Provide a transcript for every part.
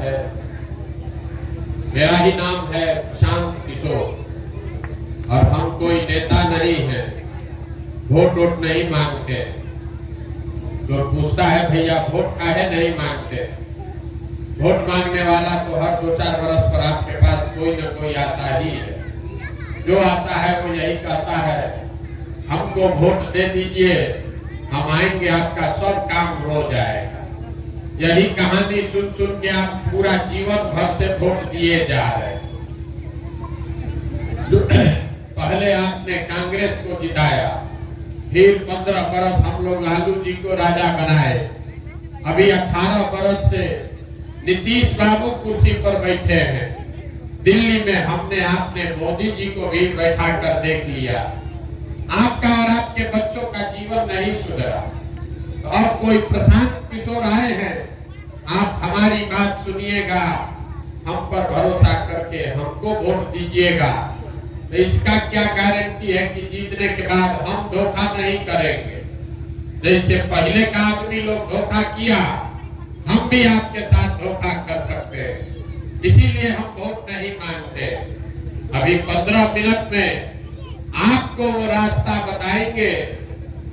है। मेरा ही नाम है प्रशांत किशोर और हम कोई नेता नहीं है, वोट वोट नहीं मांगते। तो पूछता है भैया वोट काहे नहीं मांगते? वोट मांगने वाला तो हर 2-4 बरस पर आपके पास कोई न कोई आता ही है। जो आता है वो यही कहता है हमको वोट दे दीजिए, हम आएंगे, आपका सब काम हो जाएगा। यही कहानी सुन सुन के आप पूरा जीवन भर से वोट दिए जा रहे हैं। पहले आपने कांग्रेस को जिताया, फिर 15 बरस हम लोग लालू जी को राजा बनाए, अभी 18 बरस से नीतीश बाबू कुर्सी पर बैठे हैं। दिल्ली में हमने आपने मोदी जी को भी बैठा कर देख लिया। आपका और आपके बच्चों का जीवन नहीं सुधरा। तो अब कोई प्रशांत किशोर आए हैं, आप हमारी बात सुनिएगा, हम पर भरोसा करके हमको वोट दीजिएगा। तो इसका क्या गारंटी है कि जीतने के बाद हम धोखा नहीं करेंगे? जैसे पहले का आदमी लोग धोखा किया, हम भी आपके साथ धोखा कर सकते हैं। इसीलिए हम वोट नहीं मांगते। अभी 15 मिनट में आपको वो रास्ता बताएंगे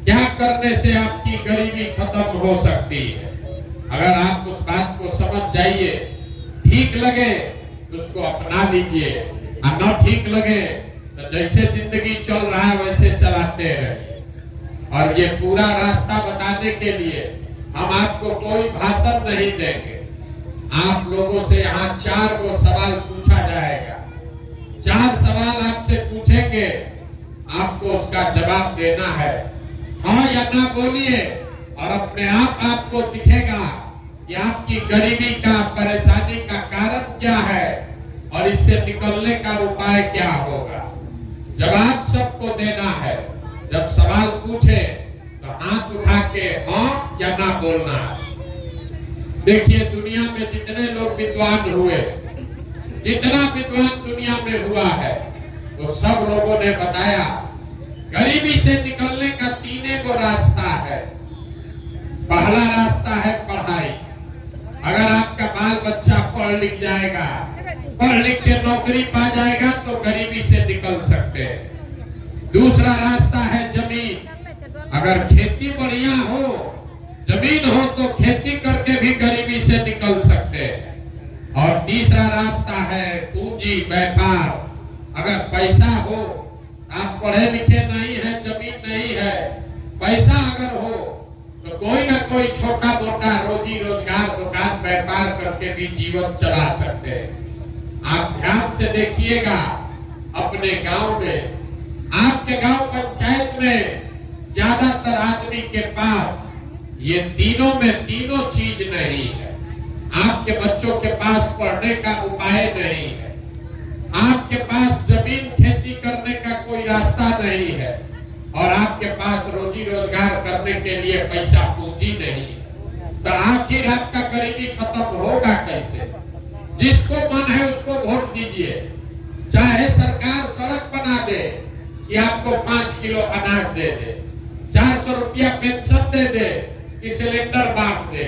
क्या करने से आपकी गरीबी खत्म हो सकती है। अगर आप उस बात को समझ जाइए, ठीक लगे तो उसको अपना लीजिए, और न ठीक लगे तो जैसे जिंदगी चल रहा है वैसे चलाते रहिए। और ये पूरा रास्ता बताने के लिए हम आपको कोई भाषण नहीं देंगे। आप लोगों से यहाँ 4 गो सवाल पूछा जाएगा। 4 सवाल आपसे पूछेंगे, आपको उसका जवाब देना है, हाँ या ना बोलिए, और अपने आप आपको दिखेगा कि आपकी गरीबी का, परेशानी का कारण क्या है और इससे निकलने का उपाय क्या होगा। जवाब सबको देना है। जब सवाल पूछे तो हाथ उठा के हाँ या ना बोलना है। देखिए दुनिया में जितने लोग विद्वान हुए, जितना विद्वान दुनिया में हुआ है, तो सब लोगों ने बताया गरीबी से निकलने का 3 गो रास्ता है। पहला रास्ता है पढ़ाई। अगर आपका बाल बच्चा पढ़ लिख जाएगा, पढ़ लिख के नौकरी पा जाएगा तो गरीबी से निकल सकते हैं। दूसरा रास्ता है जमीन। अगर खेती बढ़िया हो, जमीन हो, तो खेती करके भी गरीबी से निकल सकते हैं। और तीसरा रास्ता है पूंजी, व्यापार। अगर पैसा हो, आप पढ़े लिखे नहीं है, जमीन नहीं है, पैसा अगर हो तो कोई ना कोई छोटा मोटा रोजी रोजगार, दुकान व्यापार करके भी जीवन चला सकते हैं। आप ध्यान से देखिएगा, अपने गांव में, आपके गांव पंचायत में ज्यादातर आदमी के पास ये तीनों में तीनों चीज नहीं है। आपके बच्चों के पास पढ़ने का उपाय नहीं है, आपके पास जमीन खेती करने का कोई रास्ता नहीं है, और आपके पास रोजी रोजगार करने के लिए पैसा पूंजी नहीं है। तो आखिर आपका गरीबी खत्म होगा कैसे? जिसको मन है उसको वोट दीजिए। चाहे सरकार सड़क बना दे कि आपको 5 किलो अनाज दे दे, 400 रुपया पेंशन दे दे, कि सिलेंडर बांट दे,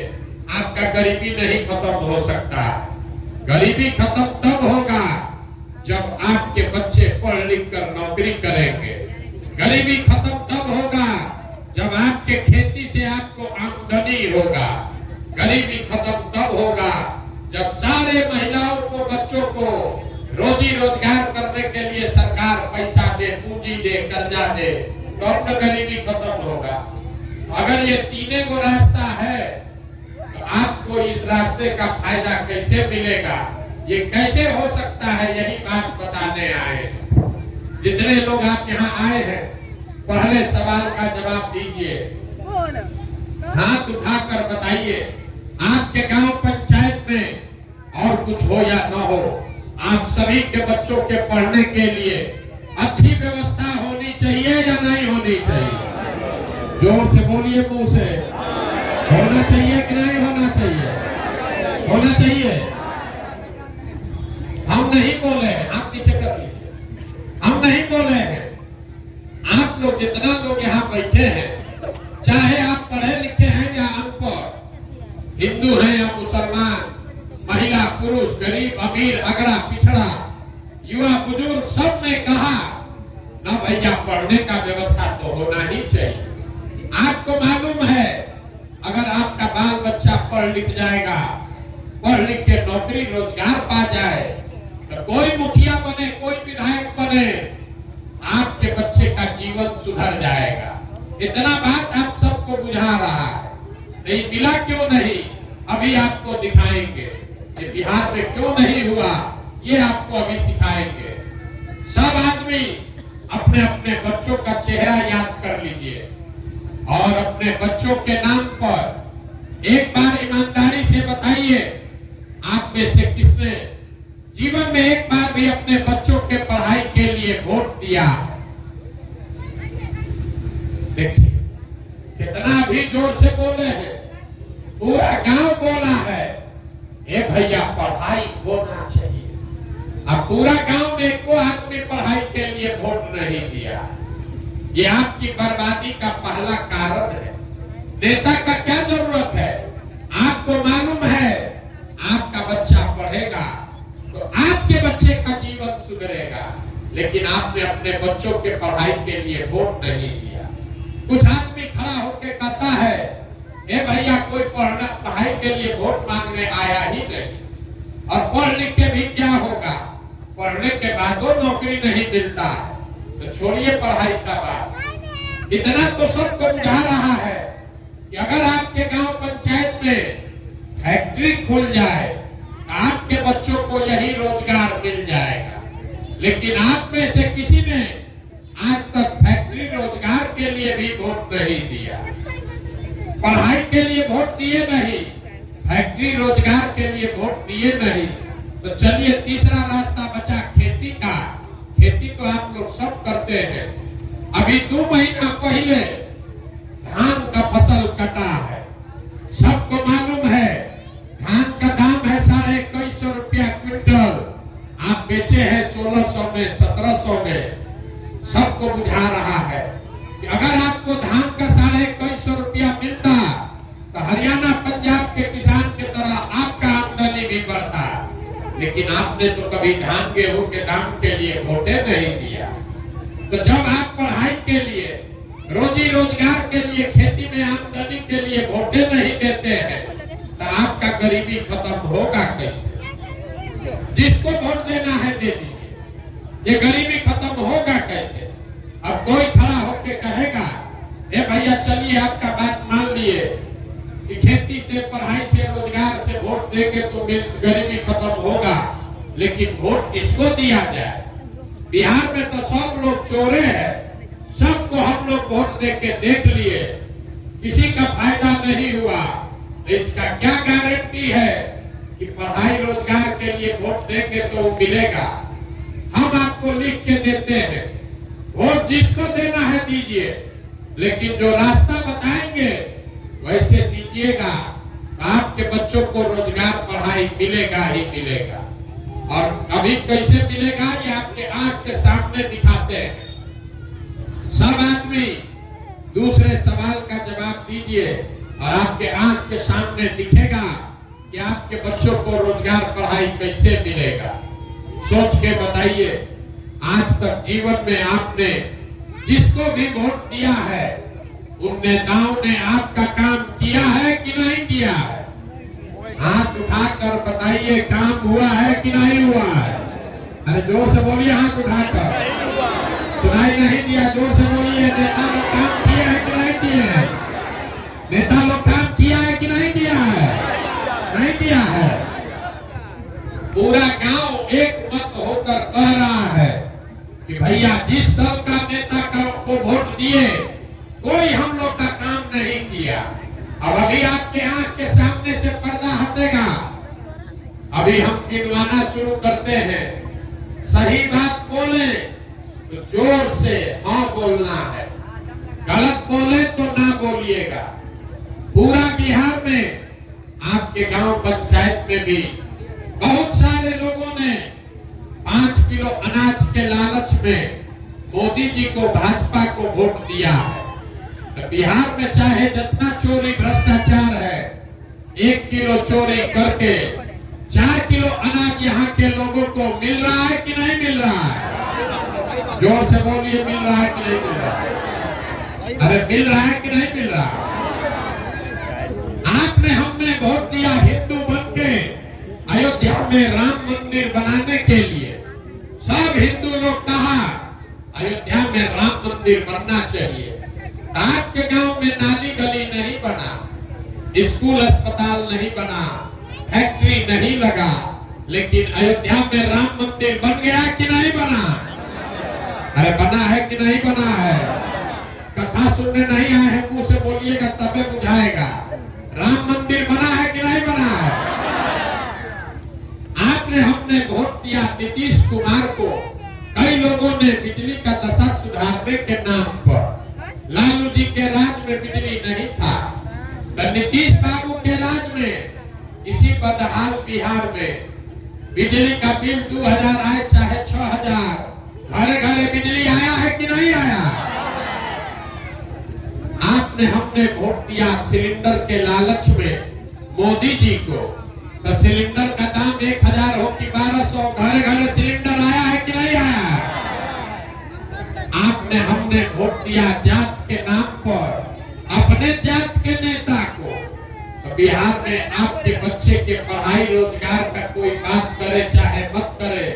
आपका गरीबी नहीं खत्म हो सकता। गरीबी खत्म तब होगा जब आपके बच्चे पढ़ लिख कर नौकरी करेंगे। गरीबी खत्म तब होगा जब आपके खेती से आपको आमदनी होगा। गरीबी खत्म तब होगा जब सारे महिलाओं को, बच्चों को रोजी रोजगार करने के लिए सरकार पैसा दे, पूंजी दे, कर्जा दे, तब तो गरीबी खत्म होगा। अगर ये 3 गो रास्ता है तो आपको इस रास्ते का फायदा कैसे मिलेगा, ये कैसे हो सकता है, यही बात बताने आए हैं। जितने लोग आप यहाँ आए हैं, पहले सवाल का जवाब दीजिए, हाथ उठाकर बताइए, आपके गांव पंचायत में और कुछ हो या न हो, आप सभी के बच्चों के पढ़ने के लिए अच्छी व्यवस्था होनी चाहिए या नहीं होनी चाहिए? जोर से बोलिए, मुंह से। होना चाहिए कि नहीं होना चाहिए? होना चाहिए। हम नहीं बोले हैं, हाथ नीचे कर लीजिए, हम नहीं बोले हैं। आप लोग, जितना लोग यहाँ बैठे हैं, चाहे आप पढ़े लिखे हैं या अनपढ़, हिंदू हैं या मुसलमान, महिला अमीर अगड़ा पिछड़ा युवा बुजुर्ग सब ने कहा ना भैया पढ़ने का व्यवस्था तो होना ही चाहिए। आपको मालूम है अगर आपका बाल बच्चा पढ़ लिख जाएगा, पढ़ लिख के नौकरी रोजगार पा जाए, तो कोई मुखिया बने कोई विधायक बने, आपके बच्चे का जीवन सुधर जाएगा। इतना बात आप सबको बुझा रहा है। नहीं मिला क्यों नहीं, अभी आपको दिखाएंगे कि बिहार में क्यों नहीं हुआ, ये आपको अभी सिखाएंगे। सब आदमी अपने अपने बच्चों का चेहरा याद कर लीजिए और अपने बच्चों के नाम पर एक बार ईमानदारी से बताइए, आप में से किसने जीवन में एक बार भी अपने बच्चों के पढ़ाई के लिए वोट दिया है? देखिए कितना भी जोर से बोले हैं, पूरा गांव बोला है ए भैया पढ़ाई होना चाहिए। अब पूरा गांव में कोई आदमी पढ़ाई के लिए वोट नहीं दिया। ये आपकी बर्बादी का पहला कारण है। नेता का क्या जरूरत है? आपको मालूम है आपका बच्चा पढ़ेगा तो आपके बच्चे का जीवन सुधरेगा, लेकिन आपने अपने बच्चों के पढ़ाई के लिए वोट नहीं दिया। कुछ आदमी खड़ा होकर कहता है ए भैया कोई पढ़ाई के लिए वोट मांगने आया ही नहीं, और पढ़ लिख के भी क्या होगा, पढ़ने के बाद नौकरी नहीं मिलता है, तो छोड़िए पढ़ाई का बात। इतना तो सबको बुझा रहा है कि अगर आपके गांव पंचायत में फैक्ट्री खुल जाए आपके बच्चों को यही रोजगार मिल जाएगा, लेकिन आप में से किसी ने आज तक फैक्ट्री रोजगार के लिए भी वोट नहीं दिया। पढ़ाई के लिए वोट दिए नहीं, फैक्ट्री रोजगार के लिए वोट दिए नहीं। तो चलिए तीसरा रास्ता बचा खेती का। खेती तो आप लोग सब करते हैं। अभी 2 महीना पहले धान का फसल कटा है, सबको मालूम है धान का दाम है 2150 रुपया क्विंटल, आप बेचे हैं 1600 में 1700 में। सबको बुझा रहा है कि अगर आपको धान का 2150 रुपया मिलता तो हरियाणा पंजाब के किसान की तरह आपका आमदनी भी बढ़ता, लेकिन आपने तो कभी धान गेहूं के दाम के लिए वोटे नहीं दिया। तो जब आप पढ़ाई के लिए, रोजी रोजगार के लिए, खेती में आमदनी के लिए वोटे नहीं देते हैं तो आपका गरीबी खत्म होगा कैसे? जिसको वोट देना है दे दीजिए, ये गरीबी खत्म होगा कैसे? अब कोई खड़ा होके कहेगा ए भैया चलिए आपका बात मान लिए कि खेती से, पढ़ाई से, रोजगार से वोट देके तो गरीबी खत्म होगा, लेकिन वोट किसको दिया जाए? बिहार में तो सब लोग चोरे हैं, सबको हम लोग वोट देके देख लिए, किसी का फायदा नहीं हुआ। तो इसका क्या गारंटी है कि पढ़ाई रोजगार के लिए वोट देंगे तो मिलेगा? हम आपको लिख के देते हैं, वोट जिसको देना है दीजिए, लेकिन जो रास्ता बताएंगे वैसे दीजिएगा, आपके बच्चों को रोजगार पढ़ाई मिलेगा ही मिलेगा। और अभी कैसे मिलेगा ये आपके आंख के सामने दिखाते हैं। सब आदमी दूसरे सवाल का जवाब दीजिए और आपके आंख के सामने दिखेगा कि आपके बच्चों को रोजगार पढ़ाई कैसे मिलेगा। सोच के बताइए, आज तक जीवन में आपने जिसको भी वोट दिया है उन नेताओं ने आपका काम किया है कि नहीं किया है? हाथ उठाकर बताइए काम हुआ है कि नहीं हुआ है? अरे जोर से बोलिए, हाथ उठाकर। सुनाई नहीं दिया, जोर से बोलिए। नेता लोग काम किया है कि नहीं किया है? नेता लोग काम किया है कि नहीं किया है? नहीं किया है। पूरा गांव एक मत होकर कह रहा है कि भैया जिस दल का नेता को वोट दिए कोई हम लोग का काम नहीं किया। अब अभी आपके आंख के सामने से पर्दा हटेगा, अभी हम गिनवाना शुरू करते हैं। सही बात बोले तो जोर से हाँ बोलना है, गलत बोले तो ना बोलिएगा। पूरा बिहार में आपके गांव पंचायत में भी बहुत सारे लोगों ने 5 किलो अनाज के लालच में मोदी जी को, भाजपा को वोट दिया है। तो बिहार में चाहे जितना चोरी भ्रष्टाचार है, 1 किलो चोरी करके 4 किलो अनाज यहाँ के लोगों को मिल रहा है कि नहीं मिल रहा है? जोर से बोलिए, मिल रहा है कि नहीं मिल रहा है? अरे मिल रहा है कि नहीं मिल रहा है? आपने हमने वोट दिया हिंदू बन के अयोध्या में राम मंदिर बनाने के लिए। सब हिंदू लोग कहा अयोध्या में राम मंदिर बनना चाहिए। आपके गांव में नाली गली नहीं बना, स्कूल अस्पताल नहीं बना, फैक्ट्री नहीं लगा, लेकिन अयोध्या में राम मंदिर बन गया कि नहीं बना? अरे बना है कि नहीं बना है? कथा सुनने नहीं आए हैं, मुंह से बोलिएगा तबे बुझाएगा। राम मंदिर बना है कि नहीं बना है? आपने हमने वोट दिया नीतीश कुमार को। कई लोगों ने बिजली का दशा सुधारने के नाम पर, लालू जी के राज में बिजली नहीं था, तो नीतीश बाबू के राज में इसी बदहाल बिहार में बिजली का बिल 2000 आए चाहे 6000, घरे घरे बिजली आया है कि नहीं आया? आपने हमने वोट दिया सिलेंडर के लालच में मोदी जी को, तो सिलेंडर का दाम 1000 हो कि 1200, घरे घरे सिलेंडर आया है कि नहीं आया? आपने हमने वोट दिया जात के नाम पर अपने जात के नेता को, तो बिहार में आपके बच्चे के पढ़ाई रोजगार का कोई बात करे चाहे मत करे,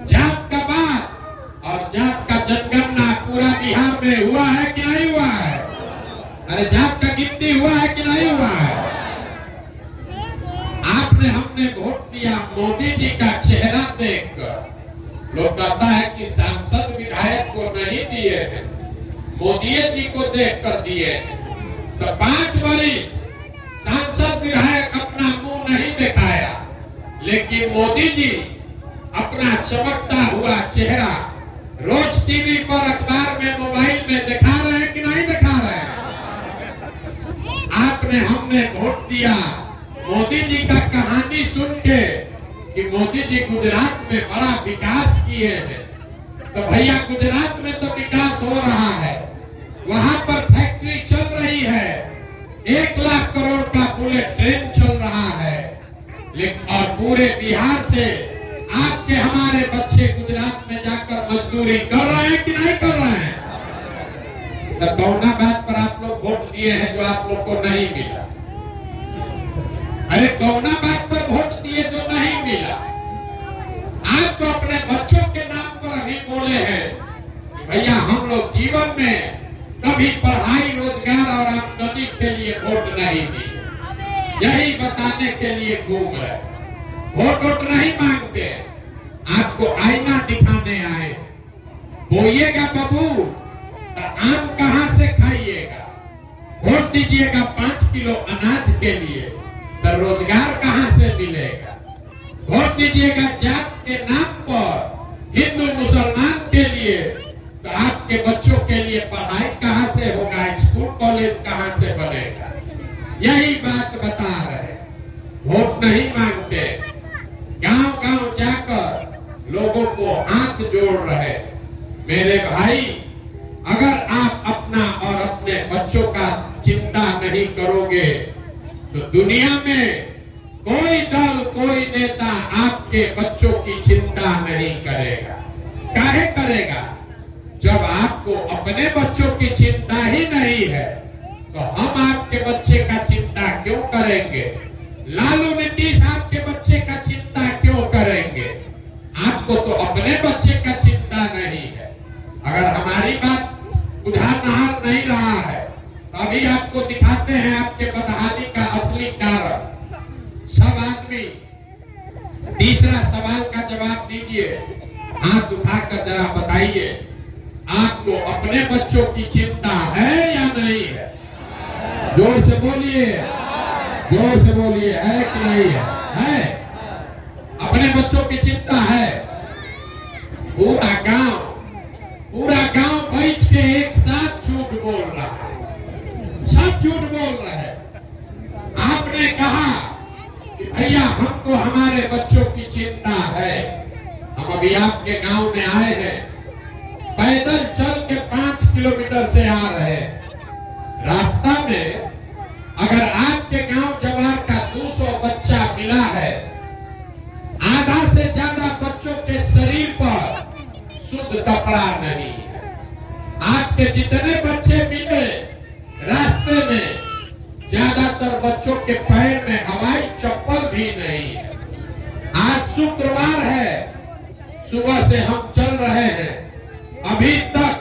जात का बात और जात का जनगणना पूरा बिहार में हुआ है कि नहीं हुआ है? अरे जात का गिनती हुआ है कि नहीं हुआ है? आपने हमने वोट दिया मोदी जी का चेहरा देखकर। लोग कहता है कि सांसद विधायक को नहीं दिए हैं, मोदी जी को देखकर दिए हैं। तो 5 वर्ष सांसद विधायक अपना मुंह नहीं दिखाया, लेकिन मोदी जी अपना चमकता हुआ चेहरा रोज टीवी पर, अखबार में, मोबाइल में दिखा रहे हैं कि नहीं दिखा रहे हैं? आपने हमने वोट दिया मोदी जी का कहानी सुन के कि मोदी जी गुजरात में बड़ा विकास किए हैं। तो भैया गुजरात में तो विकास हो रहा है, वहां पर फैक्ट्री चल रही है, 1 लाख करोड़ का बुलेट ट्रेन चल रहा है, लेकिन और पूरे बिहार से आपके हमारे बच्चे गुजरात में जाकर मजदूरी कर रहे हैं कि नहीं कर रहे हैं? तो कौना बात पर आप लोग वोट दिए हैं जो आप लोग को नहीं मिला? अरे कौना बात पर वोट दिए जो नहीं मिला? आप तो अपने बच्चों के नाम पर अभी बोले हैं कि भैया हम लोग जीवन में कभी पढ़ाई रोजगार और आमदनी के लिए वोट नहीं दी, यही बताने के लिए घूम रहे। वोट नहीं मांगते, आपको आईना दिखाने आए। बोइएगा बाबू तो आम कहां से खाइएगा? वोट दीजिएगा 5 किलो अनाज के लिए, तो रोजगार कहां से मिलेगा? वोट दीजिएगा जात के नाम पर हिंदू मुसलमान के लिए, तो आपके बच्चों के लिए पढ़ाई कहां से होगा? स्कूल कॉलेज कहां से बनेगा? यही बात बता रहे। वोट नहीं मांगते, गांव-गांव जाकर लोगों को हाथ जोड़ रहे। मेरे भाई, अगर आप अपना और अपने बच्चों का चिंता नहीं करोगे तो दुनिया में कोई दल, कोई नेता आपके बच्चों की चिंता नहीं करेगा। काहे करेगा? जब आपको अपने बच्चों की चिंता ही नहीं है तो हम आपके बच्चे का चिंता क्यों करेंगे? लालू नीतीश आपके बच्चे का चिंता क्यों करेंगे? आपको तो अपने बच्चे का चिंता नहीं है। अगर हमारी बात बुझा नहीं रहा है तो अभी आपको दिखाते हैं आपके बदहाली का असली कारण। सब आदमी तीसरा सवाल का जवाब दीजिए, हाथ उठाकर जरा बताइए, आपको अपने बच्चों की चिंता है या नहीं है? जोर से बोलिए, जोर से बोलिए, है कि नहीं है? है? अपने बच्चों की चिंता है। पूरा गांव बैठ के एक साथ झूठ बोल रहा है, सब झूठ बोल रहे हैं। आपने कहा कि भैया हमको हमारे बच्चों की चिंता है। हम अभी आपके गांव में आए हैं, पैदल चल के 5 किलोमीटर से आ रहे हैं। रास्ता में अगर आपके गांव जवार का 200 बच्चा मिला है शरीर पर शुद्ध कपड़ा नहीं है। आपके जितने बच्चे मिले रास्ते में, ज्यादातर बच्चों के पैर में हवाई चप्पल भी नहीं है। आज शुक्रवार है, सुबह से हम चल रहे हैं, अभी तक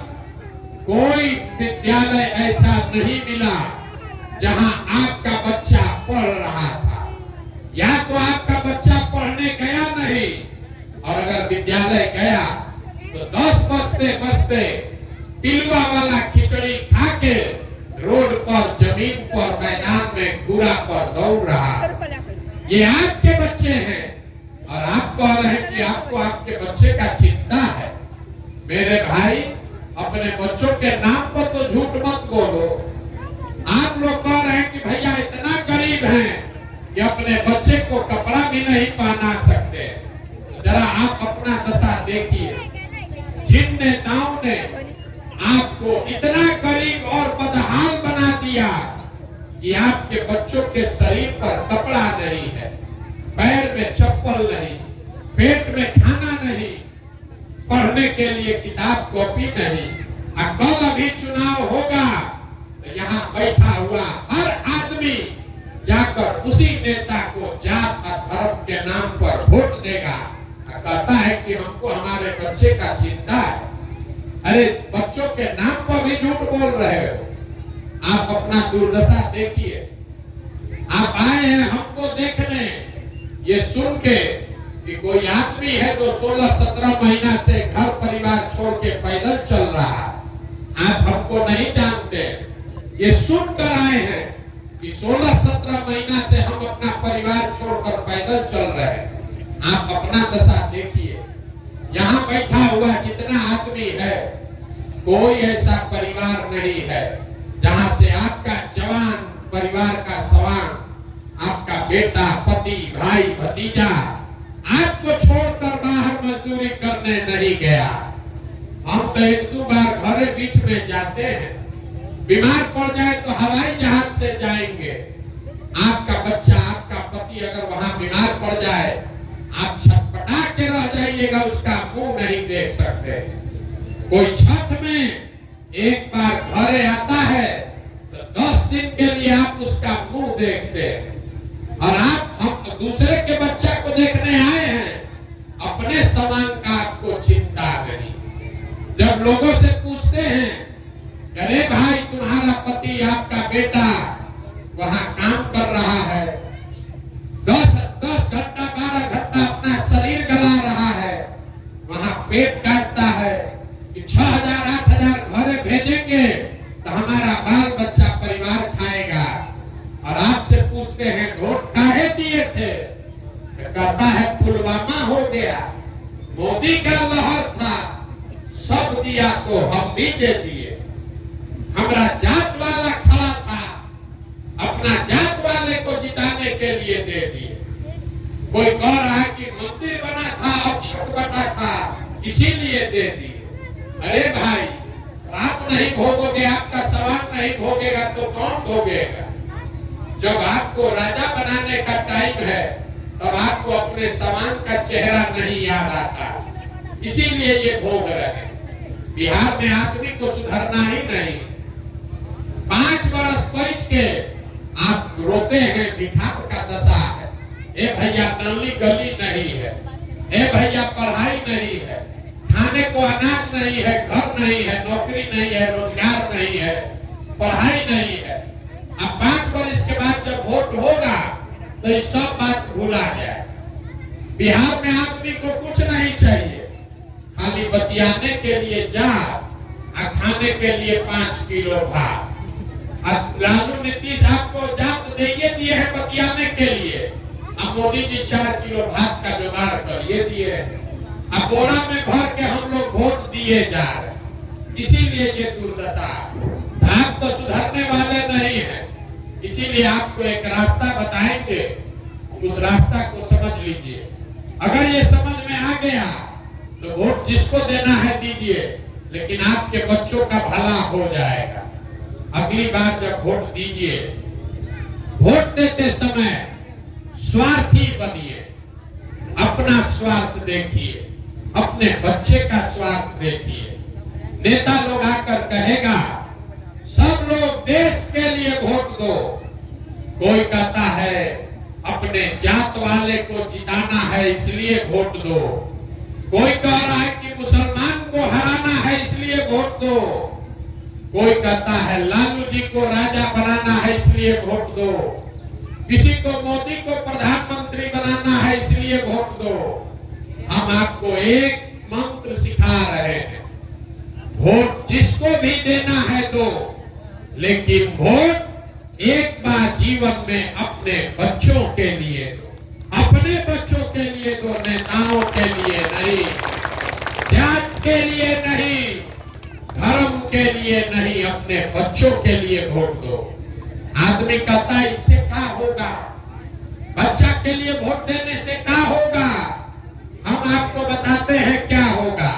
कोई विद्यालय ऐसा नहीं मिला जहां आपका बच्चा पढ़ रहा था। या तो आपका बच्चा पढ़ने गया नहीं, और अगर विद्यालय गया तो 10 बजते बजते पिलुआ वाला खिचड़ी खा के रोड पर, जमीन पर, मैदान में घूरा पर दौड़ रहा। ये आपके बच्चे हैं और आप कह रहे हैं कि आपको आपके बच्चे का चिंता है। मेरे भाई, अपने बच्चों के नाम पर तो झूठ मत बोलो। आप लोग कह रहे हैं कि भैया इतना गरीब हैं कि अपने बच्चे को कपड़ा भी नहीं पहना सकते। जरा आप अपना दशा देखिए। जिन नेताओं ने आपको इतना गरीब और बदहाल बना दिया कि आपके बच्चों के शरीर पर कपड़ा नहीं है, पैर में चप्पल नहीं, पेट में खाना नहीं, पढ़ने के लिए किताब कॉपी नहीं। कल अभी चुनाव होगा तो यहाँ बैठा हुआ हर आदमी जाकर उसी नेता को जात और धर्म के नाम पर वोट देगा, कहता है कि हमको हमारे बच्चे का चिंता है। अरे बच्चों के नाम पर भी झूठ बोल रहे हो। आप अपना दुर्दशा देखिए। आप आए हैं हमको देखने, ये सुन के कि कोई आदमी है जो 16-17 महीना से घर परिवार छोड़ के पैदल चल रहा है। आप हमको नहीं जानते, ये सुनकर आए हैं कि 16-17 महीना से हम अपना परिवार छोड़कर पैदल चल रहे हैं। आप अपना दशा देखिए। यहाँ बैठा हुआ जितना आदमी है, कोई ऐसा परिवार नहीं है जहां से आपका जवान परिवार का सवाल, आपका बेटा, पति, भाई, भतीजा आपको छोड़कर बाहर मजदूरी करने नहीं गया। हम तो 1-2 बार घरे बीच में जाते हैं, बीमार पड़ जाए तो हवाई जहाज से जाएंगे। आपका बच्चा, आपका पति अगर वहां बीमार पड़ जाए, आप छटपटा के रह जाइएगा, उसका मुंह नहीं देख सकते। कोई छठ में एक बार घरे आता है तो 10 दिन के लिए आप उसका मुंह देखते हैं। और आप हम दूसरे के बच्चा को देखने आए हैं, अपने समान का आपको चिंता नहीं। जब लोगों से पूछते हैं, अरे भाई तुम्हारा पति, आपका बेटा वहां काम कर रहा है, 10 घंटा 12 घंटा अपना शरीर गला रहा है, वहां पेट काटता है कि 6,000-8,000 घरे भेजेंगे तो हमारा बाल बच्चा परिवार खाएगा। और आपसे पूछते हैं वोट काहे दिए थे, कहता है पुलवामा हो गया, मोदी का लहर था, सब दिया तो हम भी दे दिए। हमारा जात वाला खड़ा था, अपना जात वाले को जिताने के लिए दे दिए। कोई कह रहा है कि मंदिर बना था, अक्षत बना था, इसीलिए दे दिए। अरे भाई, आप नहीं भोगोगे, आपका सवाल नहीं भोगेगा तो कौन भोगेगा? जब आपको राजा बनाने का टाइम है तब आपको अपने समान का चेहरा नहीं याद आता, इसीलिए ये भोग रहे हैं। बिहार में आदमी को सुधरना ही नहीं। 5 बरस बैठ के आप रोते हैं, भिखार का दशा है। ए भैया नली गली नहीं है, ए भैया पढ़ाई नहीं है, खाने को अनाज नहीं है, घर नहीं है, नौकरी नहीं है, रोजगार नहीं है, पढ़ाई नहीं है। अब 5 वर्ष के बाद जब वोट होगा तो ये सब बात भूला जाए। बिहार में आदमी को कुछ नहीं चाहिए, खाली बतियाने के लिए जा, खाने के लिए 5 किलो भात। लालू नीतीश आपको जात दिए है बतियाने के लिए, अब मोदी जी 4 किलो भात का जुगाड़ करिए दिए। अब बोरा में भर के हम लोग वोट दिए जा रहे, इसीलिए ये दुर्दशा। आप तो सुधरने वाले नहीं हैं, इसीलिए आपको एक रास्ता बताएंगे, उस रास्ता को समझ लीजिए। अगर ये समझ में आ गया तो वोट जिसको देना है दीजिए, लेकिन आपके बच्चों का भला हो जाएगा। अगली बार जब वोट दीजिए, वोट देते समय स्वार्थी बनिए, अपना स्वार्थ देखिए। अपने बच्चे का स्वार्थ देखिए। नेता लोग आकर कहेगा सब लोग देश के लिए वोट दो, कोई कहता है अपने जात वाले को जिताना है इसलिए वोट दो, कोई कह रहा है कि मुसलमान को हराना है इसलिए वोट दो, कोई कहता है लालू जी को राजा बनाना है इसलिए वोट दो, किसी को मोदी को प्रधानमंत्री बनाना है इसलिए वोट दो। हम आपको एक मंत्र सिखा रहे हैं, वोट जिसको भी देना है दो, लेकिन वोट एक बार जीवन में अपने बच्चों के लिए दो, अपने बच्चों के लिए दो, नेताओं के लिए नहीं, जात के लिए नहीं, धर्म के लिए नहीं, अपने बच्चों के लिए वोट दो। आदमी कहता है इससे क्या होगा, बच्चा के लिए वोट देने से क्या होगा? हम आपको बताते हैं क्या होगा।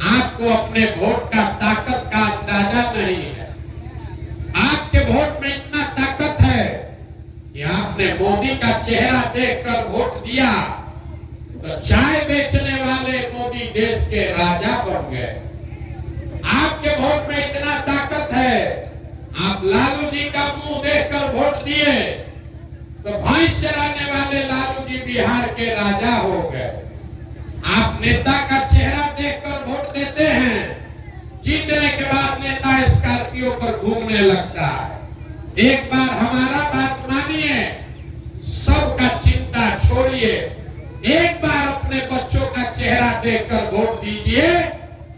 आपको अपने वोट का ताकत का अंदाजा नहीं है। आपके वोट में इतना ताकत है कि आपने मोदी का चेहरा देखकर वोट दिया तो चाय बेचने वाले मोदी देश के राजा बन गए। आपके वोट में इतना ताकत है, आप लालू जी का मुंह देखकर वोट दिए तो भैंस चराने वाले लालू जी बिहार के राजा हो गए। आप नेता का चेहरा देखकर वोट देते हैं, जीतने के बाद नेता स्कॉर्पियो पर घूमने लगता है। एक बार हमारा बात मानिए, सबका चिंता छोड़िए, एक बार अपने बच्चों का चेहरा देखकर वोट दीजिए।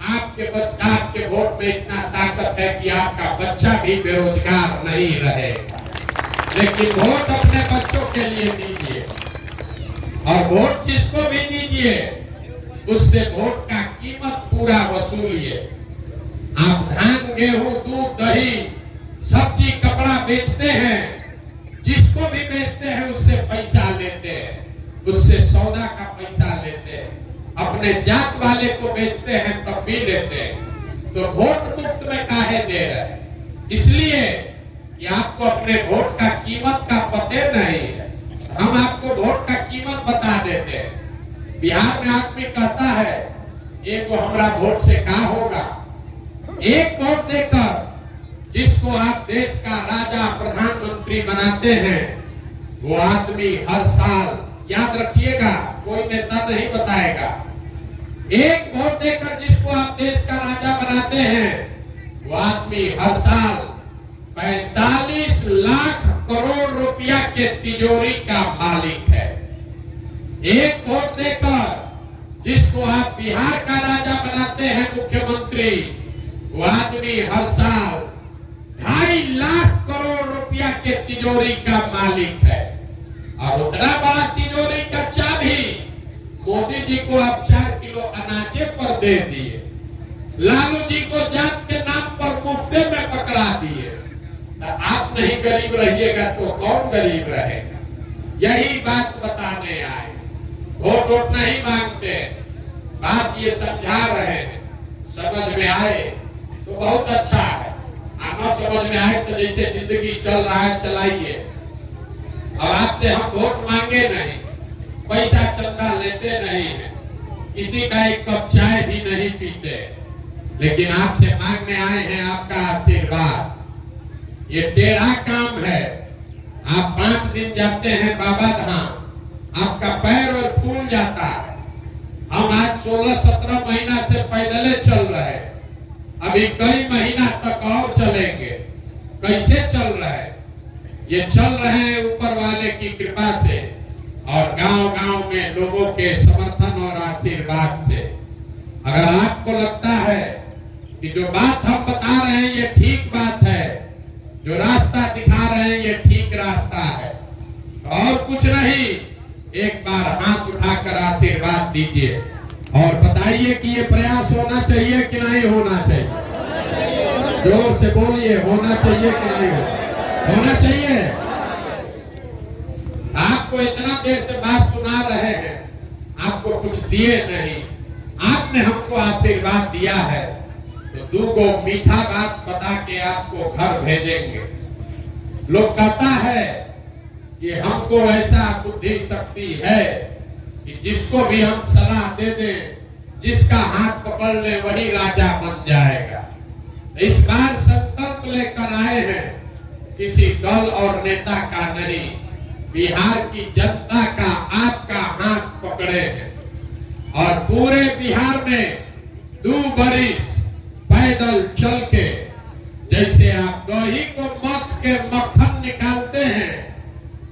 आपके वोट में इतना ताकत है कि आपका बच्चा भी बेरोजगार नहीं रहेगा। लेकिन वोट अपने बच्चों के लिए दीजिए, और वोट जिसको भी दीजिए उससे वोट का कीमत पूरा वसूलिए। आप धान, गेहूं, दूध, दही, सब्जी, कपड़ा बेचते हैं, जिसको भी बेचते हैं उससे पैसा लेते हैं, उससे सौदा का पैसा लेते हैं। अपने जात वाले को बेचते हैं तब भी लेते हैं। तो वोट मुफ्त में काहे दे रहे? इसलिए कि आपको अपने वोट का कीमत का पते नहीं है। हम आपको वोट का कीमत बता देते हैं। बिहार में आदमी कहता है एक हमारा वोट से क्या होगा। एक वोट देकर जिसको आप देश का राजा प्रधानमंत्री बनाते हैं, वो आदमी हर साल, याद रखिएगा, कोई नेता नहीं बताएगा, एक वोट देकर जिसको आप देश का राजा बनाते हैं, वो आदमी हर साल 45 लाख करोड़ रुपया के तिजोरी का मालिक है। एक वोट देकर जिसको आप बिहार का राजा बनाते हैं, मुख्यमंत्री, वो आदमी हर साल 2.5 लाख करोड़ रुपया के तिजोरी का मालिक है। और उतना बड़ा तिजोरी का चाबी मोदी जी को आप 4 किलो अनाजे पर दे दिए, लालू जी को जात के नाम पर मुफ्ते में पकड़ा दिए। आप नहीं गरीब रहिएगा तो कौन गरीब रहेगा? यही बात बताने आए। वोट नहीं मांगते, बात ये समझा रहे हैं। समझ में आए तो बहुत अच्छा है, न समझ में आए तो जैसे जिंदगी चल रहा है चलाइए। और आपसे हम वोट मांगे नहीं, पैसा चंदा लेते नहीं है, किसी का एक कप चाय भी नहीं पीते, लेकिन आपसे मांगने आए हैं आपका आशीर्वाद। ये टेढ़ा काम है। आप 5 दिन जाते हैं बाबा धाम, आपका पैर और फूल जाता है। हम आज 16-17 महीना से पैदले चल रहे हैं, अभी कई महीना तक और चलेंगे। कैसे चल रहे हैं? ये चल रहे हैं ऊपर वाले की कृपा से और गांव-गांव में लोगों के समर्थन और आशीर्वाद से। अगर आपको लगता है कि जो बात हम बता रहे हैं ये ठीक बात है, जो रास्ता दिखा रहे हैं ये ठीक रास्ता है, और कुछ नहीं, एक बार हाथ उठाकर आशीर्वाद दीजिए और बताइए कि ये प्रयास होना चाहिए कि नहीं होना चाहिए। जोर से बोलिए, होना चाहिए कि नहीं होना चाहिए। आपको इतना देर से बात सुना रहे हैं, आपको कुछ दिए नहीं, आपने हमको आशीर्वाद दिया है तो 2 मीठा बात बता के आपको घर भेजेंगे। लोग कहता है कि हमको ऐसा बुद्धि शक्ति है कि जिसको भी हम सलाह दे दें जिसका हाथ पकड़ ले वही राजा बन जाएगा। इस बार संकल्प लेकर आए हैं, किसी दल और नेता का नहीं, बिहार की जनता का आपका हाथ पकड़े हैं और पूरे बिहार में 2 बरिस पैदल चल के, जैसे आप दही को मथ के मक्खन निकालते हैं,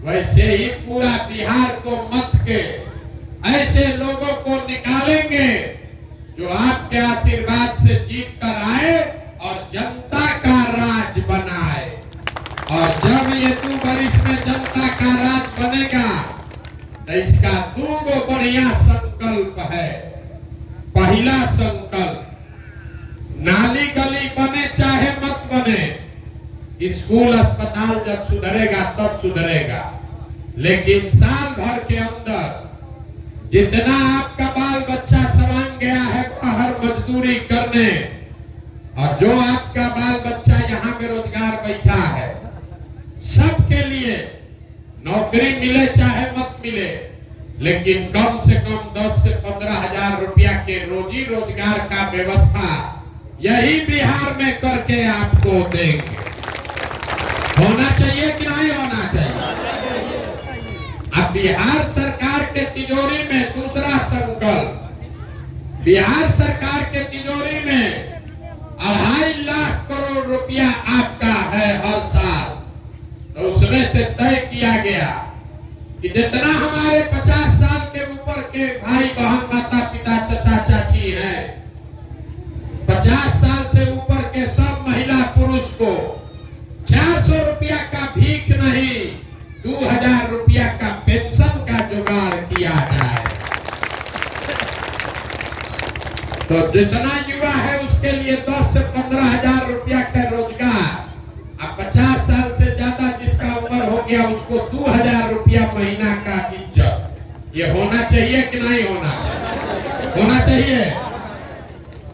वैसे ही पूरा बिहार को मथ के ऐसे लोगों को निकालेंगे जो आपके आशीर्वाद से जीत कर आए और जनता का राज बनाए। और जब ये 2 बरिस में जनता का राज बनेगा तो इसका 2 बढ़िया संकल्प है। पहला संकल्प, नाली गली बने चाहे मत बने, स्कूल अस्पताल जब सुधरेगा तब सुधरेगा, लेकिन साल भर के अंदर जितना आपका बाल बच्चा सवांग गया है बाहर मजदूरी करने, और जो आपका बाल बच्चा यहाँ बेरोजगार बैठा है, सबके लिए नौकरी मिले चाहे मत मिले, लेकिन कम से कम 10 से 15 हजार रुपया के रोजी रोजगार का व्यवस्था यही बिहार में करके आपको देंगे। होना चाहिए कि नहीं होना चाहिए? अब बिहार सरकार के तिजोरी में दूसरा संकल्प, बिहार सरकार के तिजोरी में 2.5 लाख करोड़ रुपया आपका है हर साल। तो उसमें से तय किया गया कि जितना हमारे 50 साल के ऊपर के भाई बहन माता पिता चचा चाची हैं, 50 साल से ऊपर के सब महिला पुरुष को 400 रुपया का भीख नहीं, 2000 रुपया का पेंशन का जुगाड़ किया जाए। तो जितना युवा है उसके लिए 10 से 15 हजार रुपया का रोजगार, अब 50 साल से ज्यादा जिसका उम्र हो गया उसको 2000 रुपया महीना का इज्जत। ये होना चाहिए कि नहीं होना चाहिए? होना चाहिए।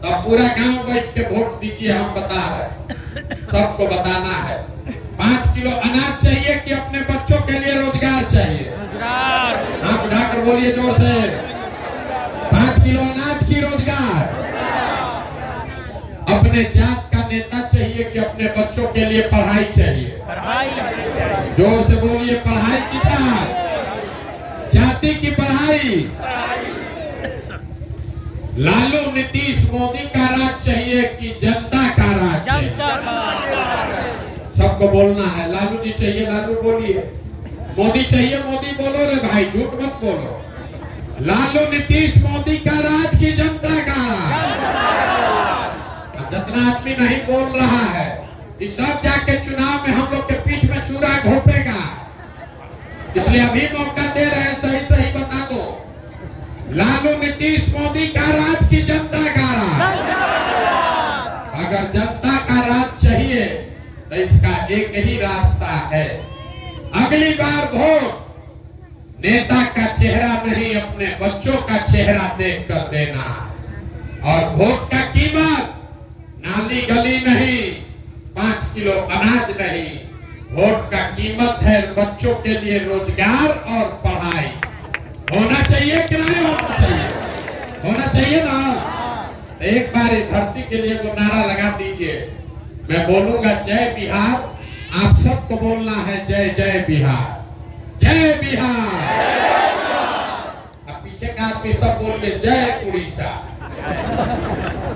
तब पूरा गांव बैठ के वोट दीजिए, हम बता रहे, सबको बताना है। 5 किलो अनाज चाहिए कि अपने बच्चों के लिए रोजगार चाहिए? हाँ, उठाकर बोलिए जोर से, 5 किलो अनाज की रोजगार। अपने जात का नेता चाहिए कि अपने बच्चों के लिए पढ़ाई चाहिए? जोर से बोलिए, पढ़ाई की जात, जाति की पढ़ाई। लालू नीतीश मोदी का राज चाहिए कि जनता का राज चाहिए? सबको बोलना है, लालू जी चाहिए, लालू बोलिए। मोदी चाहिए, मोदी बोलो रे भाई, झूठ मत बोलो। लालू नीतीश मोदी का राज की जनता का राज? जितना आदमी नहीं बोल रहा है, इस सब जाके चुनाव में हम लोग के पीठ में छुरा घोपेगा, इसलिए अभी मौका दे रहे हैं, सही सही बता दो। लालू नीतीश मोदी का राज की जनता का राज? अगर जनता का राज चाहिए तो इसका एक ही रास्ता है, अगली बार वोट नेता का चेहरा नहीं अपने बच्चों का चेहरा देखकर देना है। और वोट का कीमत नाली गली नहीं, 5 किलो अनाज नहीं, वोट का कीमत है बच्चों के लिए रोजगार और पढ़ाई। होना चाहिए कि नहीं होना चाहिए? होना चाहिए ना? एक बार इस धरती के लिए जो नारा लगा दीजिए, मैं बोलूंगा जय बिहार, आप सबको बोलना है जय जय बिहार, जय बिहार। अब पीछे का आदमी सब बोलिए जय उड़ीसा,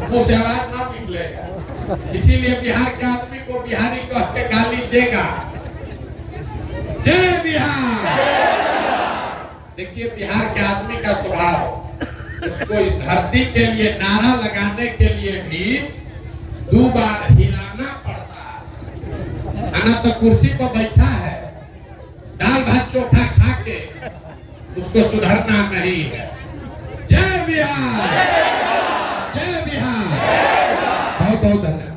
मुंह से आवाज ना निकलेगा, इसीलिए बिहार के आदमी को बिहारी कह के गाली देगा। जय बिहार। देखिए बिहार के आदमी का स्वभाव, उसको इस धरती के लिए नारा लगाने के लिए भी 2 बार हिलाना पड़ता है। आना तो कुर्सी पर बैठा है, दाल भात चोखा खा के उसको सुधरना नहीं है। जय बिहार, जय बिहार। बहुत बहुत धन्यवाद।